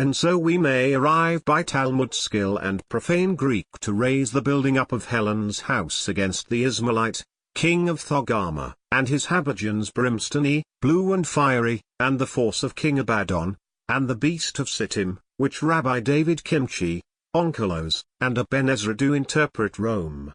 and so we may arrive by Talmud skill and profane Greek to raise the building up of Helen's house against the Ismaelite, king of Thogama, and his haberdins brimstony, blue and fiery, and the force of King Abaddon, and the beast of Sittim, which Rabbi David Kimchi, Onkelos, and Aben Ezra do interpret Rome.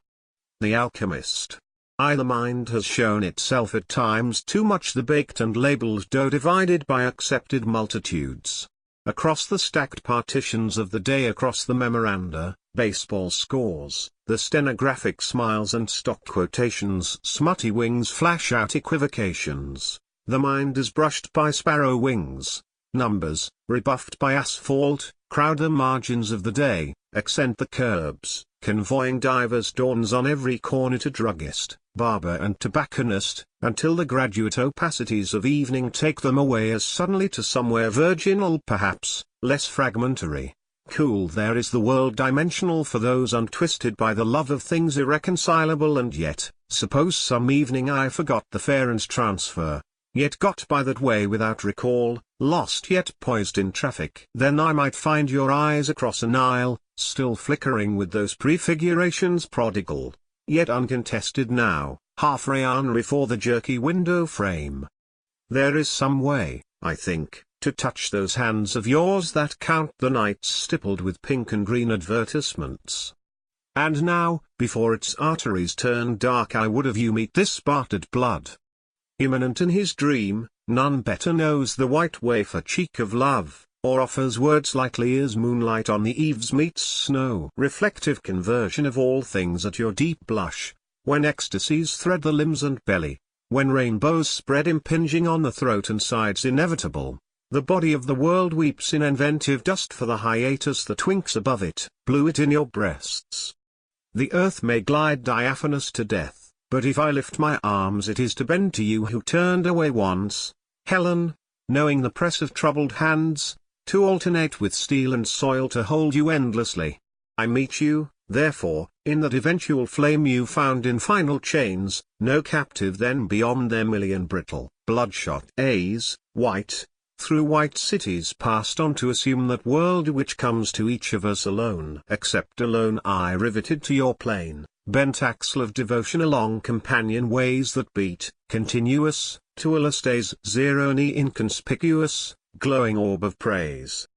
The Alchemist. The mind has shown itself at times too much the baked and labeled dough divided by accepted multitudes. Across the stacked partitions of the day, across the memoranda, baseball scores, the stenographic smiles and stock quotations, smutty wings flash out equivocations. The mind is brushed by sparrow wings. Numbers, rebuffed by asphalt, crowd the margins of the day, accent the curbs, convoying divers dawns on every corner to druggist, barber and tobacconist, until the graduate opacities of evening take them away as suddenly to somewhere virginal, perhaps, less fragmentary. Cool, there is the world dimensional for those untwisted by the love of things irreconcilable, and yet, suppose some evening I forgot the fare and transfer, yet got by that way without recall, lost yet poised in traffic. Then I might find your eyes across a Nile, still flickering with those prefigurations prodigal, yet uncontested now, half rayon before the jerky window frame. There is some way, I think, to touch those hands of yours that count the nights stippled with pink and green advertisements. And now, before its arteries turn dark, I would have you meet this bartered blood. Immanent in his dream, none better knows the white wafer cheek of love, or offers words lightly as moonlight on the eaves meets snow. Reflective conversion of all things at your deep blush, when ecstasies thread the limbs and belly, when rainbows spread impinging on the throat and sides inevitable, the body of the world weeps in inventive dust for the hiatus that winks above it, blew it in your breasts. The earth may glide diaphanous to death, but if I lift my arms it is to bend to you who turned away once, Helen, knowing the press of troubled hands, to alternate with steel and soil to hold you endlessly. I meet you, therefore, in that eventual flame you found in final chains, no captive then beyond their million brittle, bloodshot A's, white, through white cities passed on to assume that world which comes to each of us alone. Except alone I riveted to your plane, bent axle of devotion along companion ways that beat, continuous, to Alastair's zero-knee inconspicuous, glowing orb of praise.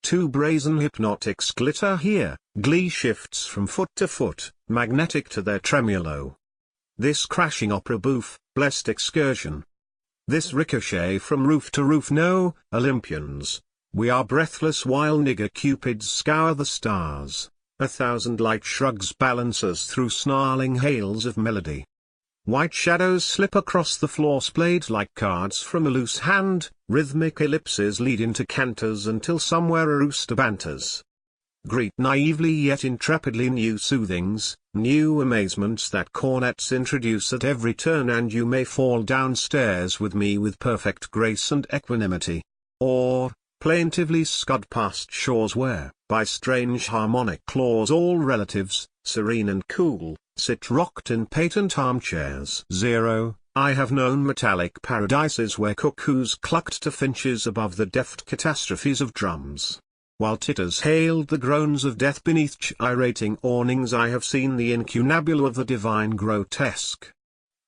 Two brazen hypnotics glitter here, glee shifts from foot to foot, magnetic to their tremulo. This crashing opera bouffe, blessed excursion. This ricochet from roof to roof, no, Olympians, we are breathless while nigger cupids scour the stars. 1,000 light shrugs balance us through snarling hails of melody. White shadows slip across the floor splayed like cards from a loose hand, rhythmic ellipses lead into canters until somewhere a rooster banters. Greet naively yet intrepidly new soothings, new amazements that cornets introduce at every turn, and you may fall downstairs with me with perfect grace and equanimity. Or, plaintively scud past shores where, by strange harmonic laws all relatives, serene and cool, sit rocked in patent armchairs. 0, I have known metallic paradises where cuckoos clucked to finches above the deft catastrophes of drums, while titters hailed the groans of death beneath gyrating awnings. I have seen the incunabula of the divine grotesque.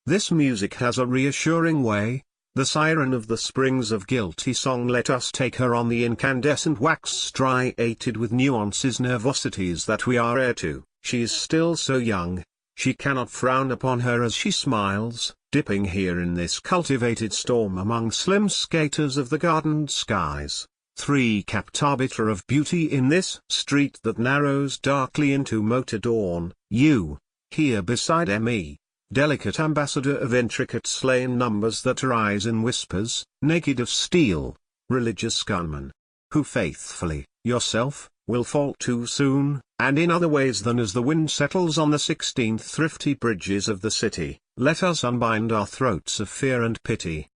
This music has a reassuring way, the siren of the springs of guilty song. Let us take her on the incandescent wax striated with nuances, nervosities that we are heir to. She is still so young, she cannot frown upon her as she smiles, dipping here in this cultivated storm among slim skaters of the gardened skies. 3-capped arbiter of beauty in this street that narrows darkly into motor dawn, you, here beside me, delicate ambassador of intricate slain numbers that rise in whispers, naked of steel, religious gunman, who faithfully, yourself, will fall too soon, and in other ways than as the wind settles on the 16th thrifty bridges of the city. Let us unbind our throats of fear and pity.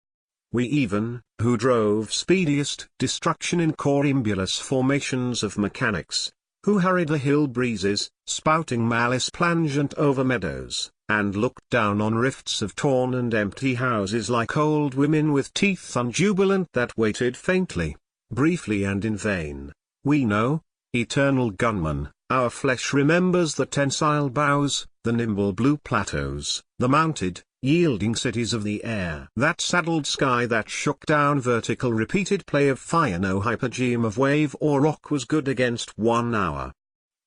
We even, who drove speediest destruction in corymbulous formations of mechanics, who hurried the hill breezes, spouting malice plangent over meadows, and looked down on rifts of torn and empty houses like old women with teeth unjubilant that waited faintly, briefly and in vain, We know, eternal gunman, our flesh remembers the tensile boughs, the nimble blue plateaus, the mounted, yielding cities of the air. That saddled sky that shook down vertical repeated play of fire, no hypogeme of wave or rock was good against 1 hour.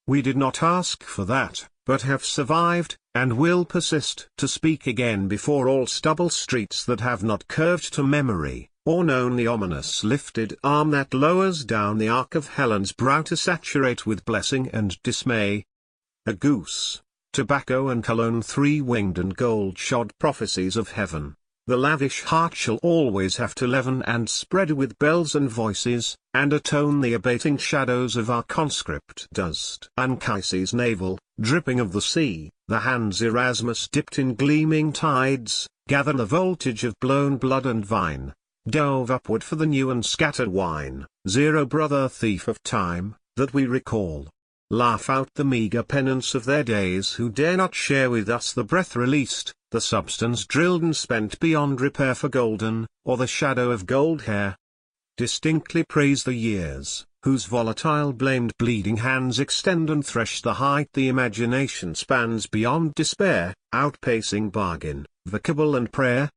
We did not ask for that, but have survived, and will persist to speak again before all stubble streets that have not curved to memory, or known the ominous lifted arm that lowers down the arc of Helen's brow to saturate with blessing and dismay. A goose, tobacco and cologne, 3-winged and gold-shod prophecies of heaven. The lavish heart shall always have to leaven and spread with bells and voices, and atone the abating shadows of our conscript dust. Anchises' navel, dripping of the sea, the hands Erasmus dipped in gleaming tides, gather the voltage of blown blood and vine, dove upward for the new and scattered wine. Zero brother thief of time, that we recall. Laugh out the meager penance of their days who dare not share with us the breath released, the substance drilled and spent beyond repair for golden, or the shadow of gold hair. Distinctly praise the years, whose volatile blamed bleeding hands extend and thresh the height the imagination spans beyond despair, outpacing bargain, vocable and prayer,